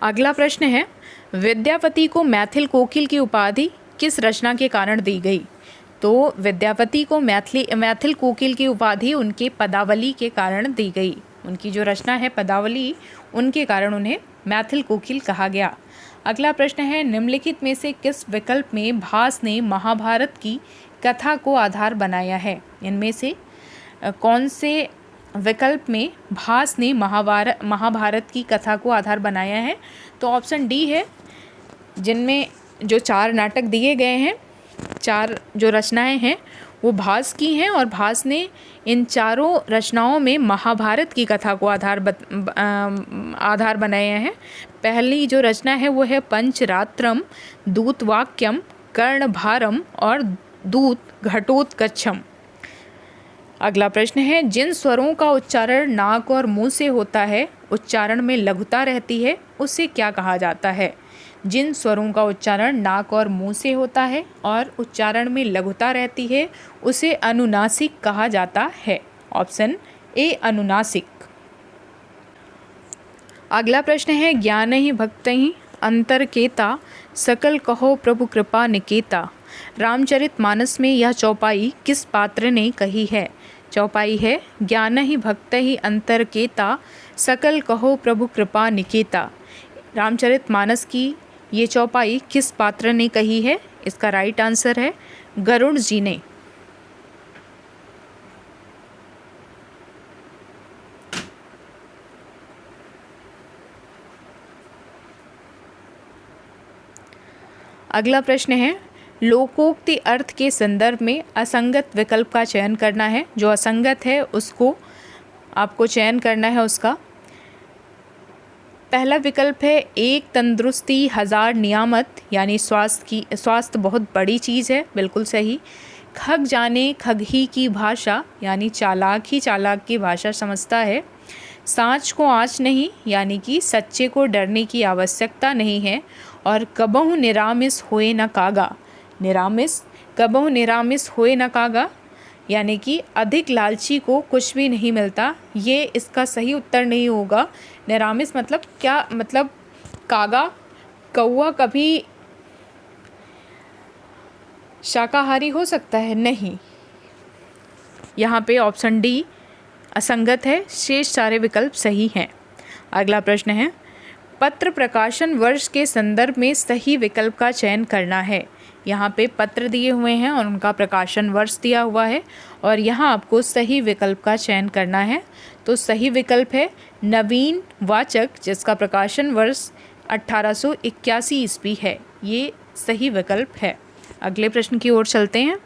अगला प्रश्न है, विद्यापति को मैथिल कोकिल की उपाधि किस रचना के कारण दी गई? तो विद्यापति को मैथिल कोकिल की उपाधि उनके पदावली के कारण दी गई। उनकी जो रचना है पदावली, उनके कारण उन्हें मैथिल कोकिल कहा गया। अगला प्रश्न है, निम्नलिखित में से किस विकल्प में भास ने महाभारत की कथा को आधार बनाया है? इनमें से कौन से विकल्प में भास ने महाभारत की कथा को आधार बनाया है? तो ऑप्शन डी है, जिनमें जो 4 नाटक दिए गए हैं, 4 जो रचनाएं हैं वो भास की हैं और भास ने इन चारों रचनाओं में महाभारत की कथा को आधार बनाया है। पहली जो रचना है वो है पंचरात्रम, दूतवाक्यम, कर्णभारम और दूत घटोत्कचम। अगला प्रश्न है, जिन स्वरों का उच्चारण नाक और मुंह से होता है, उच्चारण में लघुता रहती है, उसे क्या कहा जाता है? जिन स्वरों का उच्चारण नाक और मुंह से होता है और उच्चारण में लघुता रहती है उसे अनुनासिक कहा जाता है। ऑप्शन ए अनुनासिक। अगला प्रश्न है ज्ञान ही भक्त ही अंतरकेता सकल कहो प्रभु कृपा निकेता। रामचरितमानस में यह चौपाई किस पात्र ने कही है? चौपाई है ज्ञान ही भक्त ही अंतरकेता सकल कहो प्रभु कृपा निकेता। रामचरितमानस की ये चौपाई किस पात्र ने कही है? इसका राइट आंसर है गरुड़ जी ने। अगला प्रश्न है लोकोक्ति अर्थ के संदर्भ में असंगत विकल्प का चयन करना है। जो असंगत है उसको आपको चयन करना है उसका। पहला विकल्प है एक तंदुरुस्ती हजार नियामत, यानी स्वास्थ्य बहुत बड़ी चीज़ है, बिल्कुल सही। खग जाने खग ही की भाषा, यानी चालाक ही चालाक की भाषा समझता है। सांच को आँच नहीं, यानी कि सच्चे को डरने की आवश्यकता नहीं है। और कबहु निरामिस होए न कागा, कबहु निरामिस होए न कागा, यानी कि अधिक लालची को कुछ भी नहीं मिलता। ये इसका सही उत्तर नहीं होगा। निरामिस मतलब क्या? मतलब कागा, कौवा कभी शाकाहारी हो सकता है? नहीं। यहाँ पे ऑप्शन डी असंगत है, शेष सारे विकल्प सही हैं। अगला प्रश्न है पत्र प्रकाशन वर्ष के संदर्भ में सही विकल्प का चयन करना है। यहाँ पे पत्र दिए हुए हैं और उनका प्रकाशन वर्ष दिया हुआ है और यहाँ आपको सही विकल्प का चयन करना है। तो सही विकल्प है नवीन वाचक, जिसका प्रकाशन वर्ष 1881 ईस्वी है। ये सही विकल्प है। अगले प्रश्न की ओर चलते हैं।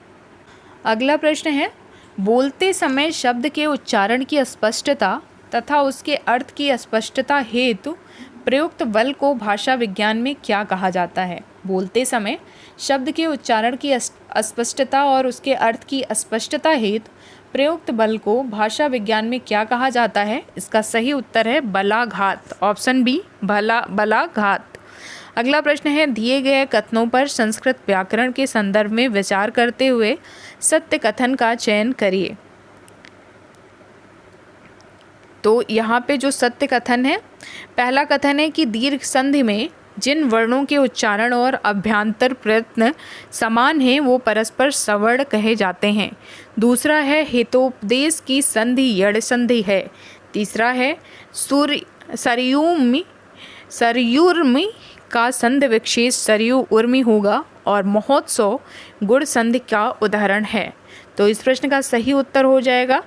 अगला प्रश्न है बोलते समय शब्द के उच्चारण की अस्पष्टता तथा उसके अर्थ की अस्पष्टता हेतु प्रयुक्त बल को भाषा विज्ञान में क्या कहा जाता है? बोलते समय शब्द के उच्चारण की अस्पष्टता और उसके अर्थ की अस्पष्टता हेतु प्रयुक्त बल को भाषा विज्ञान में क्या कहा जाता है? इसका सही उत्तर है बलाघात। Option B बलाघात। अगला प्रश्न है दिए गए कथनों पर संस्कृत व्याकरण के संदर्भ में विचार करते हुए सत्य कथन का चयन करिए। तो यहाँ पे जो सत्य कथन है, पहला कथन है कि दीर्घ संधि में जिन वर्णों के उच्चारण और अभ्यांतर प्रयत्न समान हैं वो परस्पर सवर्ण कहे जाते हैं। दूसरा है हितोपदेश की संधि यड़ संधि है। तीसरा है सरयुर्मी का संधि विशेष सरयू उर्मी होगा और महोत्सव गुण संधि का उदाहरण है। तो इस प्रश्न का सही उत्तर हो जाएगा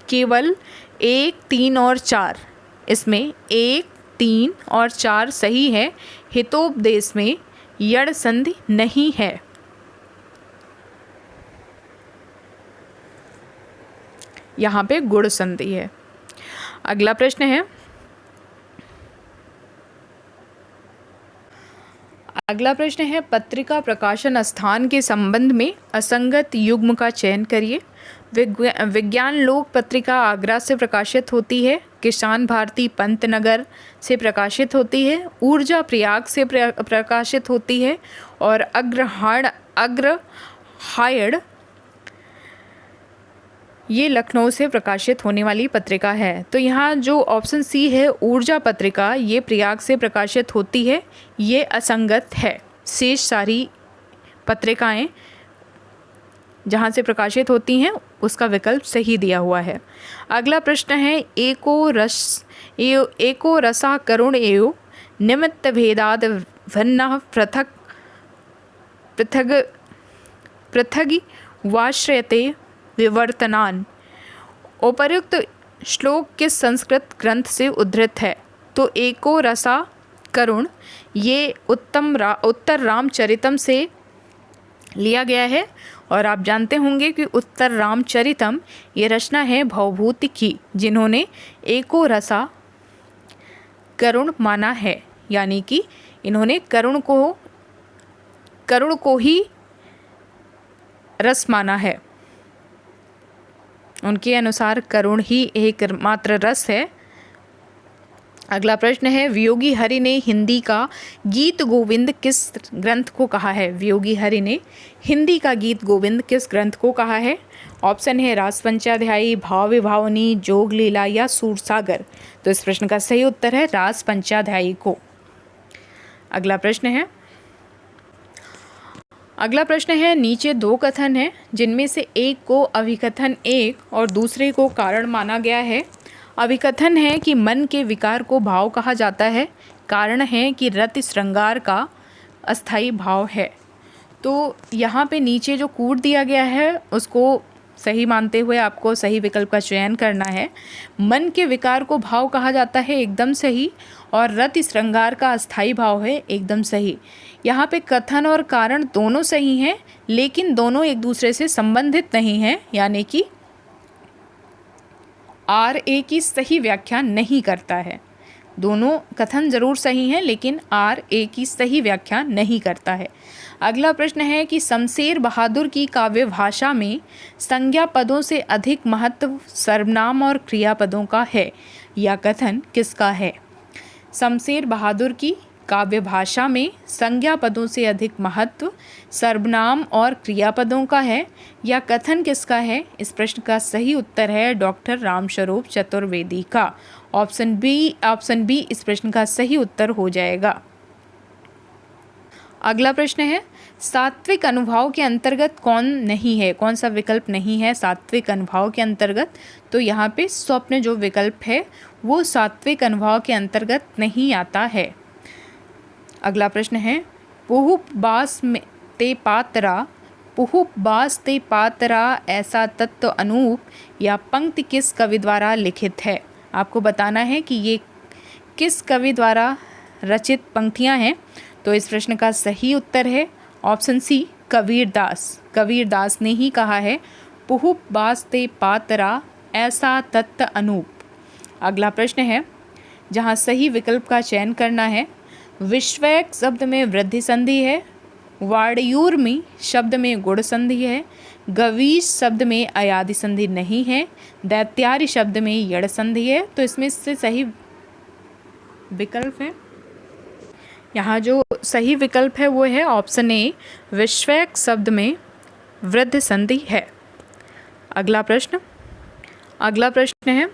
केवल 1, 3 और 4। इसमें 1, 3 और 4 सही है। हितोपदेश में यड़ संधि नहीं है। यहाँ पे गुण संधि है। अगला प्रश्न है पत्रिका प्रकाशन स्थान के संबंध में असंगत युग्म का चयन करिए। विज्ञान लोक पत्रिका आगरा से प्रकाशित होती है। किसान भारती पंतनगर से प्रकाशित होती है। ऊर्जा प्रयाग से प्रकाशित होती है और अग्रहायण ये लखनऊ से प्रकाशित होने वाली पत्रिका है। तो यहाँ जो ऑप्शन सी है ऊर्जा पत्रिका, ये प्रयाग से प्रकाशित होती है, ये असंगत है। शेष सारी पत्रिकाएं जहाँ से प्रकाशित होती हैं उसका विकल्प सही दिया हुआ है। अगला प्रश्न है एको रसा करुण एव निमित्त भेदाद भिन्नः पृथग वाश्रयते विवर्तनान। उपर्युक्त श्लोक किस संस्कृत ग्रंथ से उद्धृत है? तो एको रसा करुण ये उत्तर रामचरितम से लिया गया है और आप जानते होंगे कि उत्तर रामचरितम ये रचना है भवभूति की, जिन्होंने एको रसा करुण माना है, यानी कि इन्होंने करुण को ही रस माना है। उनके अनुसार करुण ही एक मात्र रस है। अगला प्रश्न है, वियोगी हरि ने हिंदी का गीत गोविंद किस ग्रंथ को कहा है? वियोगी हरि ने हिंदी का गीत गोविंद किस ग्रंथ को कहा है? ऑप्शन है रास पंचाध्यायी, भाव विभावनी, जोग लीला या सूरसागर। तो इस प्रश्न का सही उत्तर है रास पंचाध्यायी को। अगला प्रश्न है, नीचे दो कथन हैं जिनमें से एक को अभिकथन एक और दूसरे को कारण माना गया है। अभिकथन है कि मन के विकार को भाव कहा जाता है, कारण है कि रति श्रृंगार का अस्थाई भाव है। तो यहाँ पे नीचे जो कूट दिया गया है उसको सही मानते हुए आपको सही विकल्प का चयन करना है। मन के विकार को भाव कहा जाता है, एकदम सही, और रति श्रृंगार का अस्थाई भाव है, एकदम सही। यहाँ पे कथन और कारण दोनों सही हैं, लेकिन दोनों एक दूसरे से संबंधित नहीं हैं, यानी कि RA की सही व्याख्या नहीं करता है। दोनों कथन जरूर सही हैं, लेकिन RA की सही व्याख्या नहीं करता है। अगला प्रश्न है कि शमशेर बहादुर की काव्य भाषा में संज्ञा पदों से अधिक महत्व सर्वनाम और क्रियापदों का है, यह कथन किसका है? शमशेर बहादुर की काव्य भाषा में संज्ञा पदों से अधिक महत्व सर्वनाम और क्रियापदों का है, यह कथन किसका है? इस प्रश्न का सही उत्तर है डॉक्टर रामस्वरूप चतुर्वेदी का। ऑप्शन बी इस प्रश्न का सही उत्तर हो जाएगा। अगला प्रश्न है, सात्विक अनुभाव के अंतर्गत कौन नहीं है? कौन सा विकल्प नहीं है सात्विक अनुभाव के अंतर्गत? तो यहाँ पे स्वप्न जो विकल्प है वो सात्विक अनुभाव के अंतर्गत नहीं आता है। अगला प्रश्न है, पुहुप बास ते पातरा ऐसा तत्व अनूप या पंक्ति किस कवि द्वारा लिखित है? आपको बताना है कि ये किस कवि द्वारा रचित पंक्तियाँ हैं। तो इस प्रश्न का सही उत्तर है ऑप्शन सी, कबीरदास। कबीरदास ने ही कहा है पुहुप बास ते पातरा ऐसा तत्व अनूप। अगला प्रश्न है, जहाँ सही विकल्प का चयन करना है। विश्वैक शब्द में वृद्धि संधि है, वाड़यूर्मी शब्द में गुण संधि है, गवीश शब्द में अयादि संधि नहीं है, दैत्यारी शब्द में यड़ संधि है। तो इसमें से सही विकल्प है, यहाँ जो सही विकल्प है वो है ऑप्शन ए, विश्वैक शब्द में वृद्धि संधि है। अगला प्रश्न है,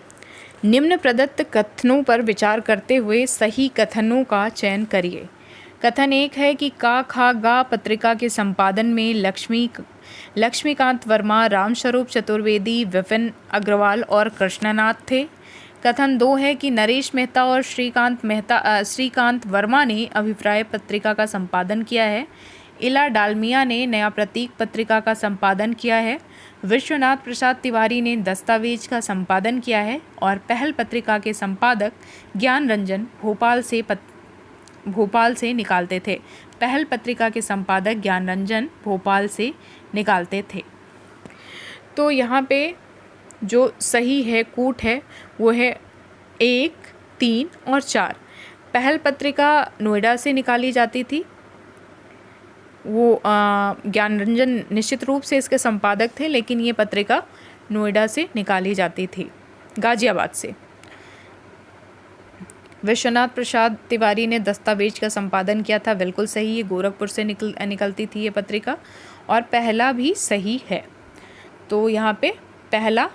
निम्न प्रदत्त कथनों पर विचार करते हुए सही कथनों का चयन करिए। कथन एक है कि का खा गा पत्रिका के संपादन में लक्ष्मीकांत वर्मा, रामस्वरूप चतुर्वेदी, विपिन अग्रवाल और कृष्णनाथ थे। कथन दो है कि नरेश मेहता और श्रीकांत वर्मा ने अभिप्राय पत्रिका का संपादन किया है। इला डालमिया ने नया प्रतीक पत्रिका का संपादन किया है। विश्वनाथ प्रसाद तिवारी ने दस्तावेज का संपादन किया है और पहल पत्रिका के संपादक ज्ञान रंजन भोपाल से निकालते थे। पहल पत्रिका के संपादक ज्ञान रंजन भोपाल से निकालते थे। तो यहाँ पे जो सही है कूट है वो है 1, 3 और 4। पहल पत्रिका नोएडा से निकाली जाती थी, वो ज्ञान रंजन निश्चित रूप से इसके संपादक थे, लेकिन ये पत्रिका नोएडा से निकाली जाती थी, गाजियाबाद से। विश्वनाथ प्रसाद तिवारी ने दस्तावेज का संपादन किया था, बिल्कुल सही, ये गोरखपुर से निकलती थी ये पत्रिका। और पहला भी सही है, तो यहाँ पे पहला,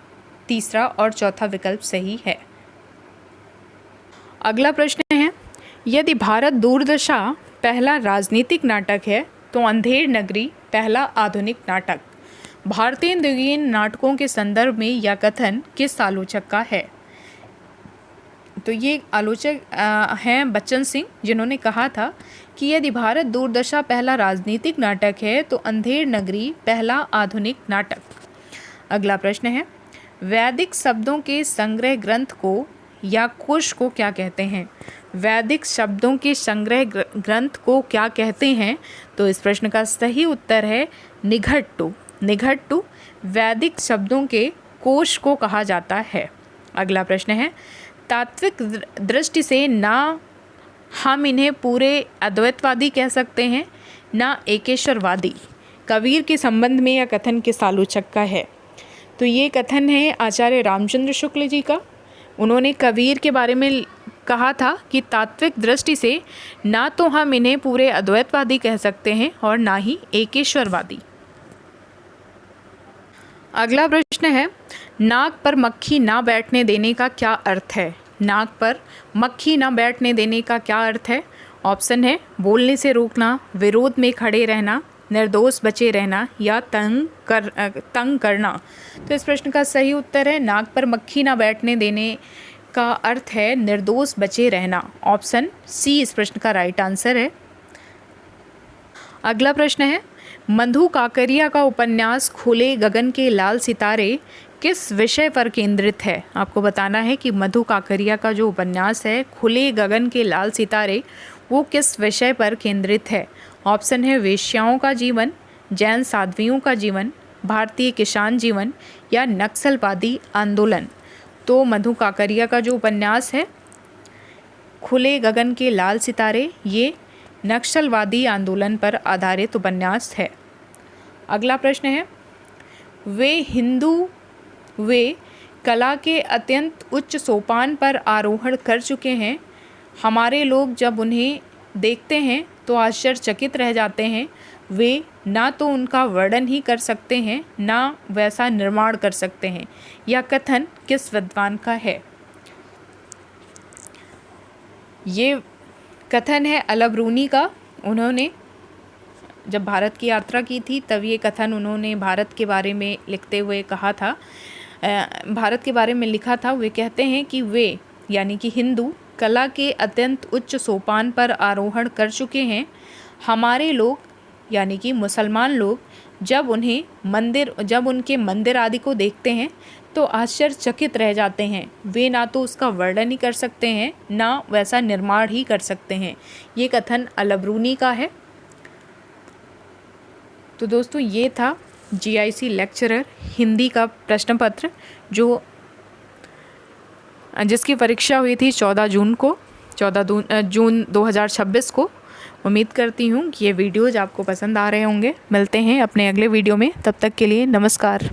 तीसरा और चौथा विकल्प सही है। अगला प्रश्न है, यदि भारत दूरदशा पहला राजनीतिक नाटक है तो अंधेर नगरी पहला आधुनिक नाटक। भारतीय द्विगीन नाटकों के संदर्भ में यह कथन किस आलोचक का है? तो ये आलोचक हैं बच्चन सिंह, जिन्होंने कहा था कि यदि भारत दूरदशा पहला राजनीतिक नाटक है तो अंधेर नगरी पहला आधुनिक नाटक। अगला प्रश्न है, वैदिक शब्दों के संग्रह ग्रंथ को या कोश को क्या कहते हैं? वैदिक शब्दों के संग्रह ग्रंथ को क्या कहते हैं? तो इस प्रश्न का सही उत्तर है निघट्टू। निघट्टू वैदिक शब्दों के कोश को कहा जाता है। अगला प्रश्न है, तात्विक दृष्टि से ना हम इन्हें पूरे अद्वैतवादी कह सकते हैं ना एकेश्वरवादी। कबीर के संबंध में यह कथन किस आलोचक का है? तो ये कथन है आचार्य रामचंद्र शुक्ल जी का। उन्होंने कबीर के बारे में कहा था कि तात्विक दृष्टि से ना तो हम इन्हें पूरे अद्वैतवादी कह सकते हैं और ना ही एकेश्वरवादी। अगला प्रश्न है, नाक पर मक्खी ना बैठने देने का क्या अर्थ है? नाक पर मक्खी ना बैठने देने का क्या अर्थ है? ऑप्शन है बोलने से रोकना, विरोध में खड़े रहना, निर्दोष बचे रहना या तंग करना। तो इस प्रश्न का सही उत्तर है नाक पर मक्खी ना बैठने देने का अर्थ है निर्दोष बचे रहना। ऑप्शन सी इस प्रश्न का राइट आंसर है। अगला प्रश्न है, मधु काकरिया का उपन्यास खुले गगन के लाल सितारे किस विषय पर केंद्रित है? आपको बताना है कि मधु काकरिया का जो उपन्यास है खुले गगन के लाल सितारे वो किस विषय पर केंद्रित है? ऑप्शन है वेश्याओं का जीवन, जैन साध्वियों का जीवन, भारतीय किसान जीवन या नक्सलवादी आंदोलन। तो मधु काकरिया का जो उपन्यास है खुले गगन के लाल सितारे ये नक्सलवादी आंदोलन पर आधारित उपन्यास है। अगला प्रश्न है, वे कला के अत्यंत उच्च सोपान पर आरोहण कर चुके हैं। हमारे लोग जब उन्हें देखते हैं तो आश्चर्यचकित रह जाते हैं। वे ना तो उनका वर्णन ही कर सकते हैं ना वैसा निर्माण कर सकते हैं। यह कथन किस विद्वान का है? ये कथन है अलबरूनी का। उन्होंने जब भारत की यात्रा की थी तब ये कथन उन्होंने भारत के बारे में लिखते हुए कहा था, भारत के बारे में लिखा था। वे कहते हैं कि वे यानी कि हिंदू कला के अत्यंत उच्च सोपान पर आरोहण कर चुके हैं। हमारे लोग यानी कि मुसलमान लोग जब उनके मंदिर आदि को देखते हैं तो आश्चर्यचकित रह जाते हैं। वे ना तो उसका वर्णन ही कर सकते हैं ना वैसा निर्माण ही कर सकते हैं। ये कथन अलबरूनी का है। तो दोस्तों ये था GIC लेक्चरर हिंदी का प्रश्न पत्र जिसकी परीक्षा हुई थी 14 जून 2026 को। उम्मीद करती हूँ कि ये वीडियोज़ आपको पसंद आ रहे होंगे। मिलते हैं अपने अगले वीडियो में, तब तक के लिए नमस्कार।